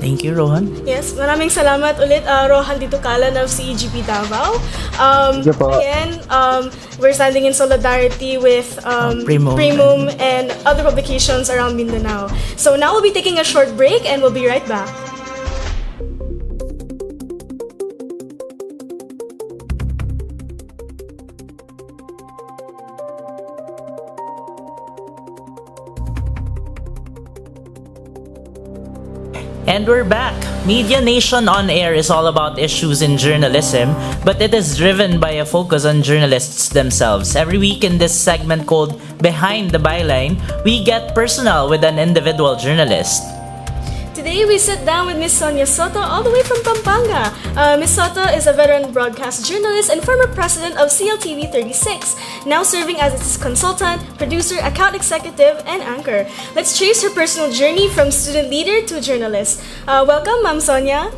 Thank you, Rohan. Yes, maraming salamat ulit, Rojan Ditucalan of CEGP Davao. Again, we're standing in solidarity with Premium and other publications around Mindanao. So now we'll be taking a short break and we'll be right back. And we're back. Media Nation on Air is all about issues in journalism, but it is driven by a focus on journalists themselves. Every week in this segment called Behind the Byline, we get personal with an individual journalist. Today, we sit down with Miss Sonia Soto all the way from Pampanga. Miss Soto is a veteran broadcast journalist and former president of CLTV 36, now serving as its consultant, producer, account executive, and anchor. Let's trace her personal journey from student leader to journalist. Welcome, Ma'am Sonia.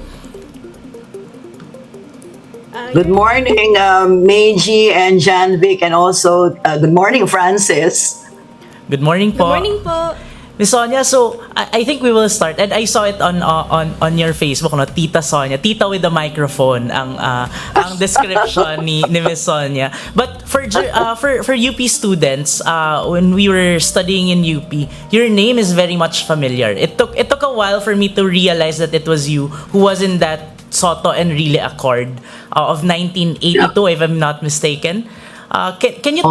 Good morning, Meijie and Janvic, and also good morning, Francis. Good morning po. Good morning po. Miss Sonia, so I think we will start, and I saw it on your Facebook, no, Tita Sonia, Tita with the microphone, ang description ni Miss Sonia. But for UP students, when we were studying in UP, your name is very much familiar. It took a while for me to realize that it was you who was in that Soto and Relay Accord of 1982, if I'm not mistaken. Can you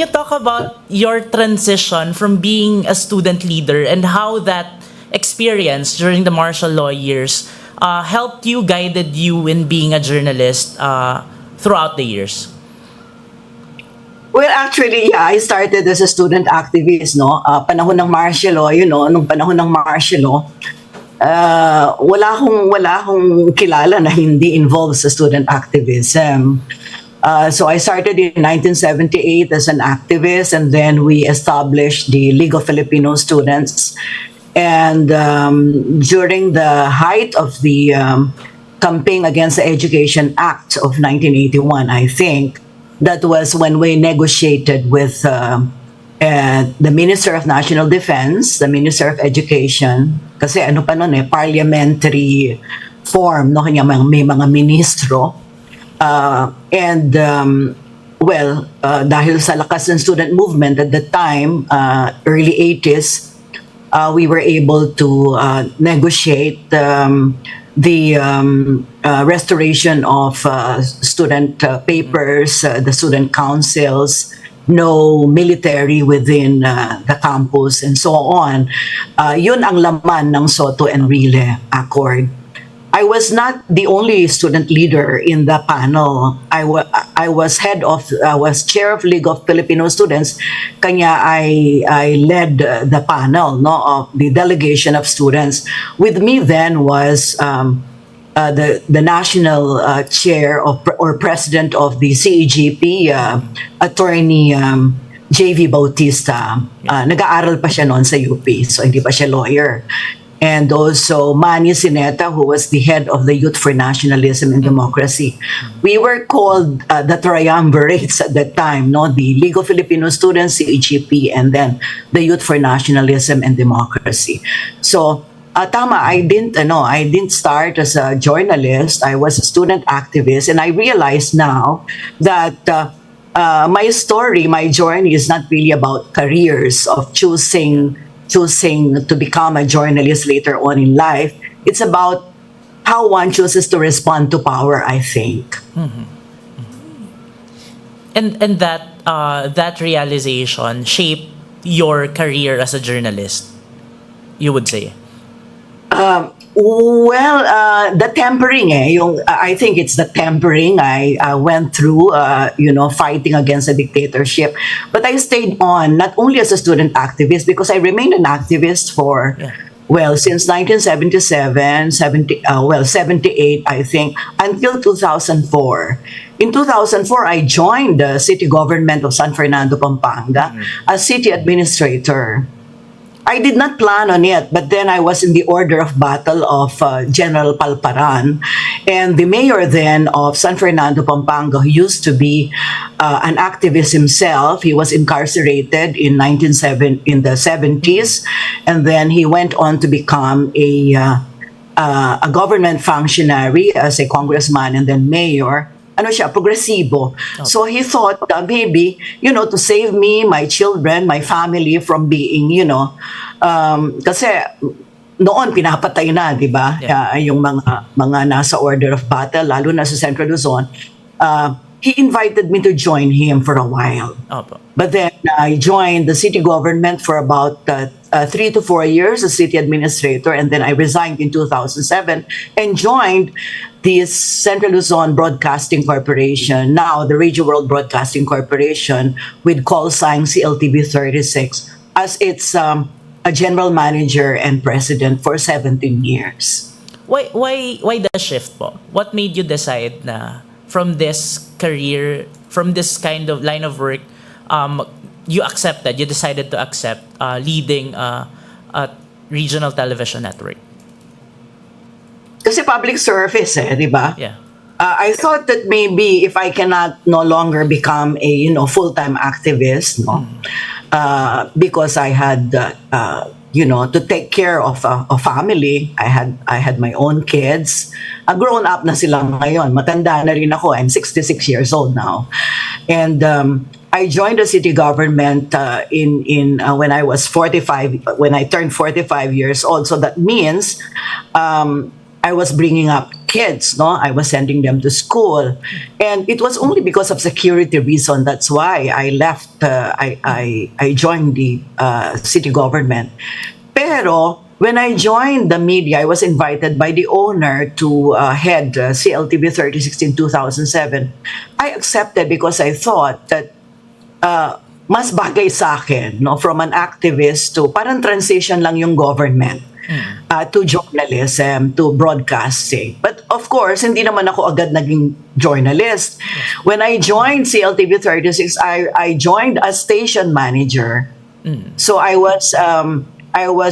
talk about your transition from being a student leader and how that experience during the martial law years helped you, guided you in being a journalist throughout the years? Well, actually, yeah, I started as a student activist, no? Panahon ng martial law, nung panahon ng martial law, wala akong kilala na hindi involved sa student activism. So I started in 1978 as an activist, and then we established the League of Filipino Students. And during the height of the campaign against the Education Act of 1981, I think, that was when we negotiated with the Minister of National Defense, the Minister of Education, kasi ano pa nun parliamentary form, no? Kanya may mga ministro. Dahil sa lakas ng student movement at the time, early 80s, we were able to negotiate the restoration of student papers, the student councils, no military within the campus, and so on. Yun ang laman ng Soto and Rile Accord. I was not the only student leader in the panel. I was chair of League of Filipino Students. Kanya I led the panel, no, of the delegation of students. With me then was the national chair or president of the CEGP, attorney JV Bautista. Nag-aaral pa siya noon sa UP, so hindi pa siya lawyer. And also Manny Sineta, who was the head of the Youth for Nationalism and Democracy. We were called the Triumvirates at that time, no? The League of Filipino Students, CEGP, and then the Youth for Nationalism and Democracy. So, tama, I didn't start as a journalist. I was a student activist, and I realize now that my story, my journey is not really about careers of choosing to become a journalist later on in life. It's about how one chooses to respond to power, I think. Mm-hmm. And that realization shaped your career as a journalist, you would say? The tempering, I think it's the tempering I went through, fighting against a dictatorship. But I stayed on, not only as a student activist, because I remained an activist for, since 1977, 78, I think, until 2004. In 2004, I joined the city government of San Fernando, Pampanga, as city administrator. I did not plan on it, but then I was in the order of battle of General Palparan, and the mayor then of San Fernando, Pampanga, who used to be an activist himself. He was incarcerated in the 70s, and then he went on to become a government functionary as a congressman and then mayor. Progresivo. So he thought maybe, to save me, my children, my family from being, kasi noon pinapatay na, di ba? Yung mga nasa order of battle, lalo na sa Central Luzon. He invited me to join him for a while. But then I joined the city government for about 3 to 4 years as city administrator, and then I resigned in 2007 and joined the Central Luzon Broadcasting Corporation, now the Radio World Broadcasting Corporation, with call sign CLTV 36, as its a general manager and president for 17 years. Why the shift po? What made you decide na from this career, from this kind of line of work, you decided to accept leading a regional television network? Kasi public service, di ba? Yeah. I thought that maybe if I cannot no longer become a full-time activist, because I had to take care of a family. I had my own kids. Grown up na sila ngayon. Matanda na rin ako. I'm 66 years old now, and I joined the city government when I was 45. When I turned 45 years old, so that means I was bringing up kids, no? I was sending them to school, and it was only because of security reason. That's why I left. I joined the city government. Pero when I joined the media, I was invited by the owner to head CLTV 36 in 2007. I accepted because I thought that mas bagay sa akin, no, from an activist to parang transition lang yung government to journalism, to broadcasting. But of course, hindi naman ako agad naging journalist. When I joined CLTV 36, I joined as station manager. So I was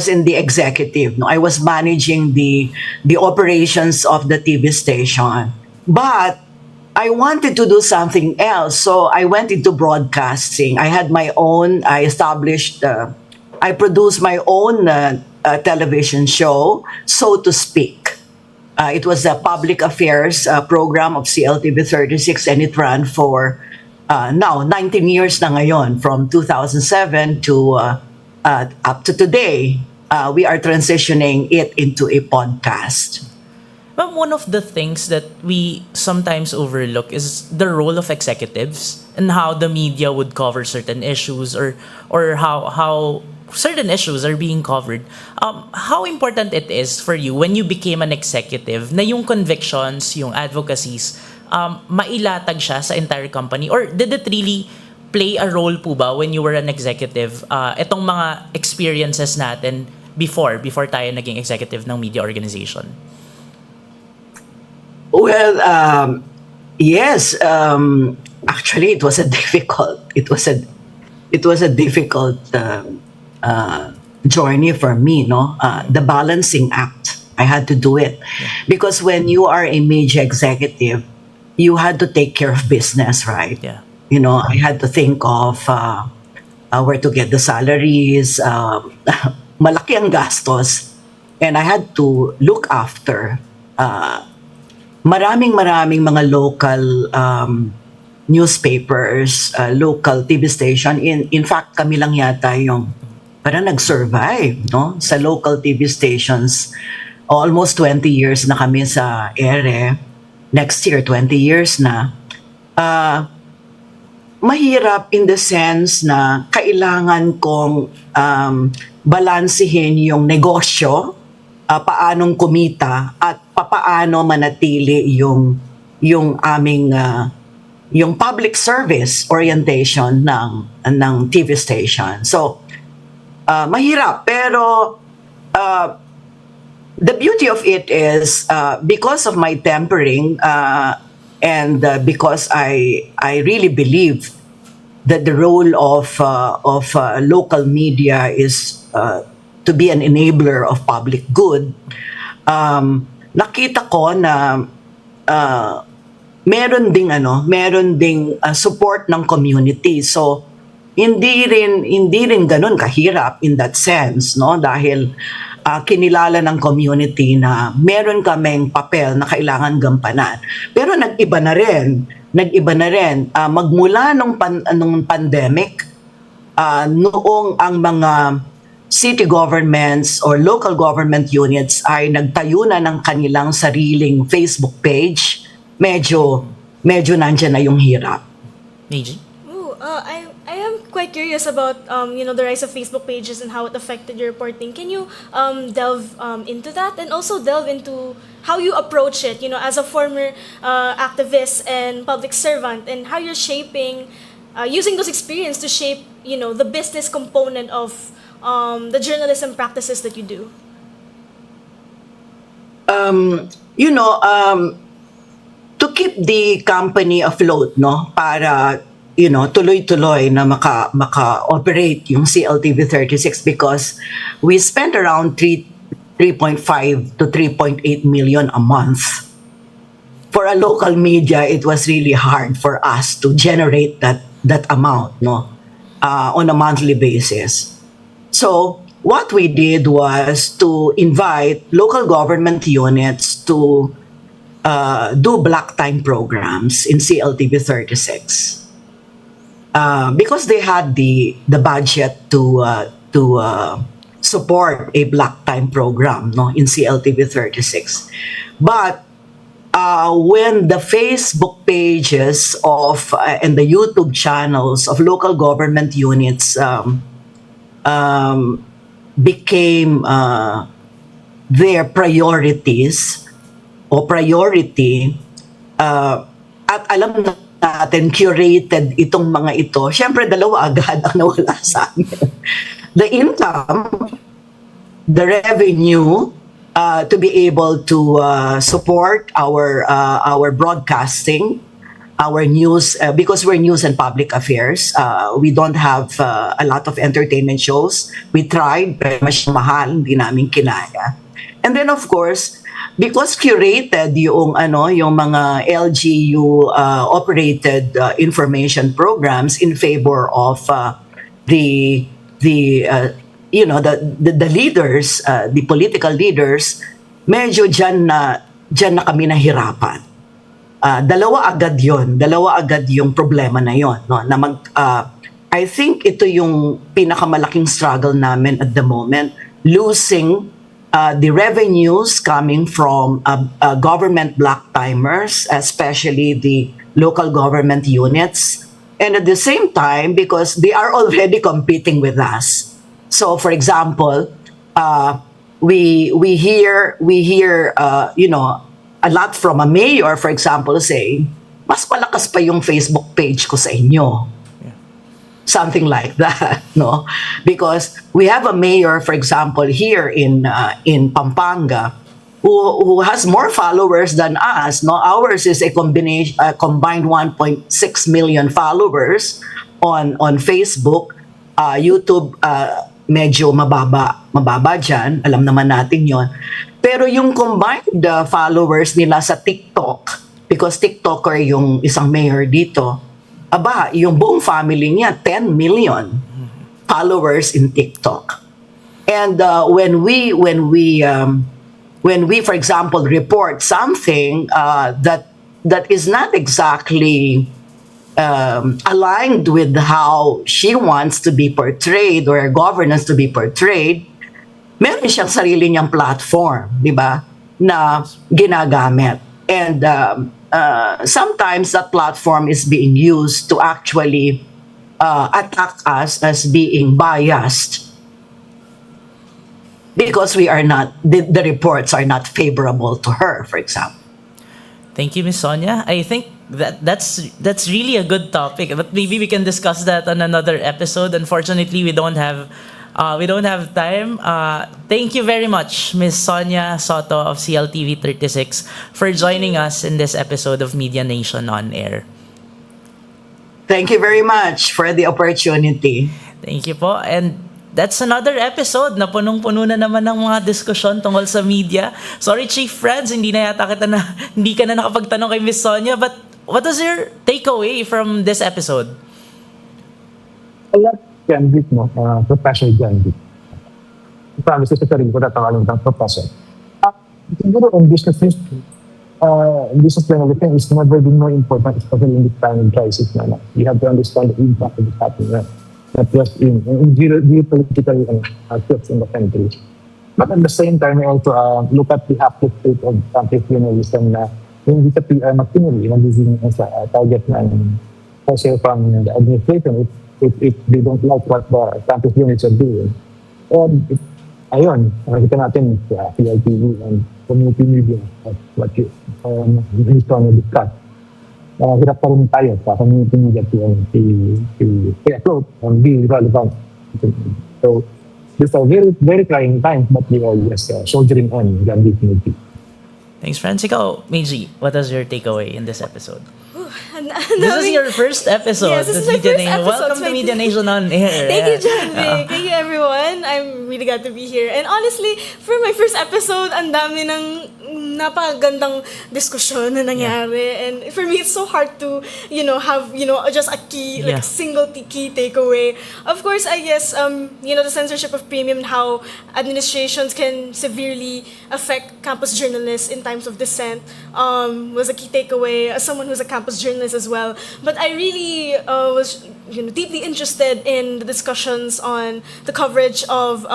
in the executive. No, I was managing the operations of the TV station. But I wanted to do something else, so I went into broadcasting. I had my own. I produced my own television show, so to speak. It was a public affairs program of CLTV 36, and it ran for now 19 years na ngayon, from 2007 to up to today. We are transitioning it into a podcast. But one of the things that we sometimes overlook is the role of executives and how the media would cover certain issues, or how certain issues are being covered. How important it is for you when you became an executive na yung convictions, yung advocacies, mailatag siya sa entire company? Or did it really play a role po ba when you were an executive? Itong mga experiences natin before tayo naging executive ng media organization. Well, yes. Actually, it was a difficult. It was a difficult journey for me. No, the balancing act. I had to do it because when you are a major executive, you had to take care of business, right? Yeah. You know, I had to think of where to get the salaries. Malaki ang gastos, and I had to look after. Maraming mga local newspapers, local TV station. In fact, kami lang yata yung parang nag-survive, no, sa local TV stations. Almost 20 years na kami sa ere. Next year, 20 years na. Mahirap in the sense na kailangan kong balansehin yung negosyo, paanong kumita, at paano manatili yung aming yung public service orientation ng TV station. So mahirap, pero the beauty of it is because of my tempering and because I really believe that the role of local media is to be an enabler of public good. Nakita ko na meron ding support ng community. So hindi rin ganun kahirap in that sense, no, dahil kinilala ng community na meron kaming papel na kailangan gampanan. Pero nag-iba na rin magmula nung pandemic, noong ang mga city governments or local government units ay nagtayo na ng kanilang sariling Facebook page, medyo nandiyan na yung hirap. Meijie? I am quite curious about the rise of Facebook pages and how it affected your reporting. Can you delve into that, and also delve into how you approach it, as a former activist and public servant, and how you're shaping, using those experience to shape, the business component of the journalism practices that you do? To keep the company afloat, no, para tuloy-tuloy na maka-operate yung CLTV 36, because we spent around 3.5 to 3.8 million a month. For a local media, it was really hard for us to generate that amount, no, on a monthly basis. So what we did was to invite local government units to do black time programs in CLTV 36. Because they had the budget to support a black time program, no, in CLTV 36. But when the Facebook pages of and the YouTube channels of local government units became their priorities o priority, at alam natin curated itong mga ito, syempre dalawa agad ang nawala sa amin. The income, the revenue, to be able to support our broadcasting, our news, because we're news and public affairs. We don't have a lot of entertainment shows. We tried, pero mas mahal, hindi namin kinaya. And then of course, because curated yung mga LGU operated information programs in favor of the leaders, the political leaders, medyo dyan na kami nahirapan. Dalawa agad yung problema na yon, no? I think ito yung pinakamalaking struggle namin at the moment, losing the revenues coming from government black timers, especially the local government units, and at the same time, because they are already competing with us. So, for example, we hear a lot from a mayor, for example, saying, mas malakas pa yung Facebook page ko sa inyo. Something like that, no? Because we have a mayor, for example, here in Pampanga, who has more followers than us. No, ours is a combined 1.6 million followers on Facebook. YouTube, medyo mababa dyan. Alam naman natin yon. Pero yung combined followers nila sa TikTok, because TikToker yung isang mayor dito, yung buong family niya, 10 million followers in TikTok. And when we, for example, report something that is not exactly aligned with how she wants to be portrayed or governance to be portrayed, meron siyang sarili niyang platform, di ba, na ginagamit. And sometimes that platform is being used to actually attack us as being biased because we are not, the reports are not favorable to her, for example. Thank you, Miss Sonia. I think that's really a good topic, but maybe we can discuss that on another episode. Unfortunately, we don't have time. Thank you very much, Miss Sonia Soto of CLTV 36, for joining us in this episode of Media Nation on Air. Thank you very much for the opportunity. Thank you po. And that's another episode na punong-puno na naman ng mga diskusyon tungkol sa media. Sorry, Chief Friends, hindi ka na nakapagtanong kay Miss Sonia, but what was your takeaway from this episode? Janvic, no? Professor Janvic. Promise ko sa sarili ko na tangalan ng professor. Siguro on business history, business planning is never been more important, especially in this time of crisis. You have to understand the impact of what's happening, not just in geopolitical shifts in the country. But at the same time, we also look at the active state of campus journalism na hindi sa PR magtinuli, nagiging sa target ng kasi from the administration, if they don't like what the campus units are doing. And ayun, nakikita natin sa CLTV and community media at what you strongly discuss. Hirap pa rin tayo sa community media to stay afloat and be relevant. So, these are very, very trying times, but we are just soldiering on the community. Thanks, friends. Ikaw, Meijie, what was your takeaway in this episode? This is your first episode. Yes, this is my first episode. Welcome to Media Nation on Air. Thank you, Janvic. Thank you, everyone. I'm really glad to be here. And honestly, for my first episode, ang dami ng napakagandang diskusyon na nangyari. And for me, it's so hard to, have, just a key, like single key takeaway. Of course, I guess, the censorship of premium and how administrations can severely affect campus journalists in times of dissent was a key takeaway as someone who's a campus journalist as well. But I really was deeply interested in the discussions on the coverage of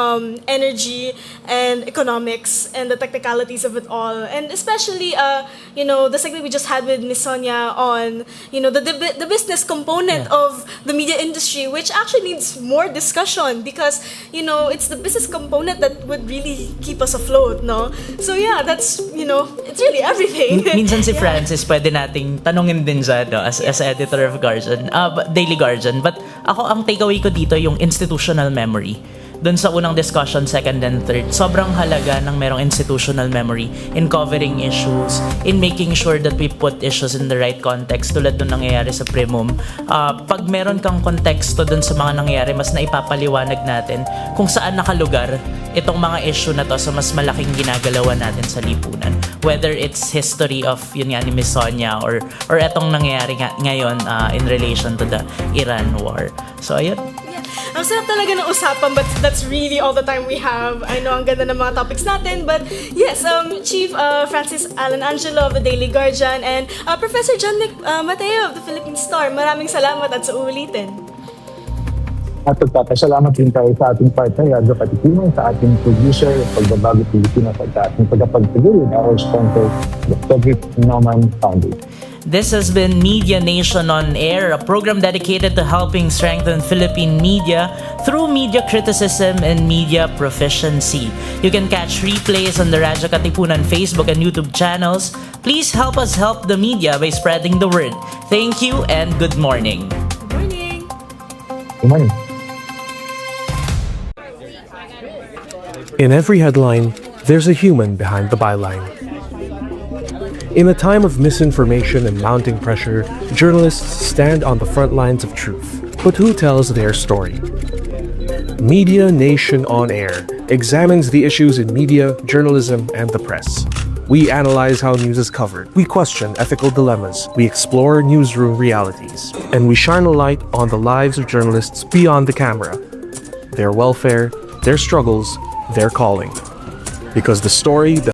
energy and economics and the technicalities of it all. And especially, the segment we just had with Miss Sonia on, the business component of the media industry, which actually needs more discussion because, it's the business component that would really keep us afloat, no? no? So yeah, that's, it's really everything. Minsan si Yeah. Francis pwede nating tanungin din siya as editor of Guardian, Daily Guardian. But ako, ang takeaway ko dito yung institutional memory. Doon sa unang discussion, second and third, sobrang halaga ng merong institutional memory in covering issues, in making sure that we put issues in the right context tulad nung nangyayari sa Primum. Pag meron kang konteksto doon sa mga nangyayari, mas naipapaliwanag natin kung saan nakalugar itong mga issue na to sa mas malaking ginagalawan natin sa lipunan. Whether it's history of, yun nga, ni Miss Sonia or etong nangyayari ngayon in relation to the Iran war. So, ayun. Ang sarap talaga ng usapan, but that's really all the time we have. I know ang ganda ng mga topics natin, but yes, Chief Francis Allan Angelo of the Daily Guardian and Professor Janvic Mateo of the Philippine Star, maraming salamat at sa uulitin. At salamat din tayo sa ating partner, Radyo Katipunan, sa ating producer, Pagbabago Pilipinas, at sa ating pagpapagpagulin, our sponsor, the Sydrick Foundation. This has been Media Nation on Air, a program dedicated to helping strengthen Philippine media through media criticism and media proficiency. You can catch replays on the Radyo Katipunan Facebook and YouTube channels. Please help us help the media by spreading the word. Thank you and good morning. Good morning. Good morning. In every headline, there's a human behind the byline. In a time of misinformation and mounting pressure, journalists stand on the front lines of truth. But who tells their story? Media Nation on Air examines the issues in media, journalism, and the press. We analyze how news is covered. We question ethical dilemmas. We explore newsroom realities. And we shine a light on the lives of journalists beyond the camera. Their welfare, their struggles, their calling. Because the story that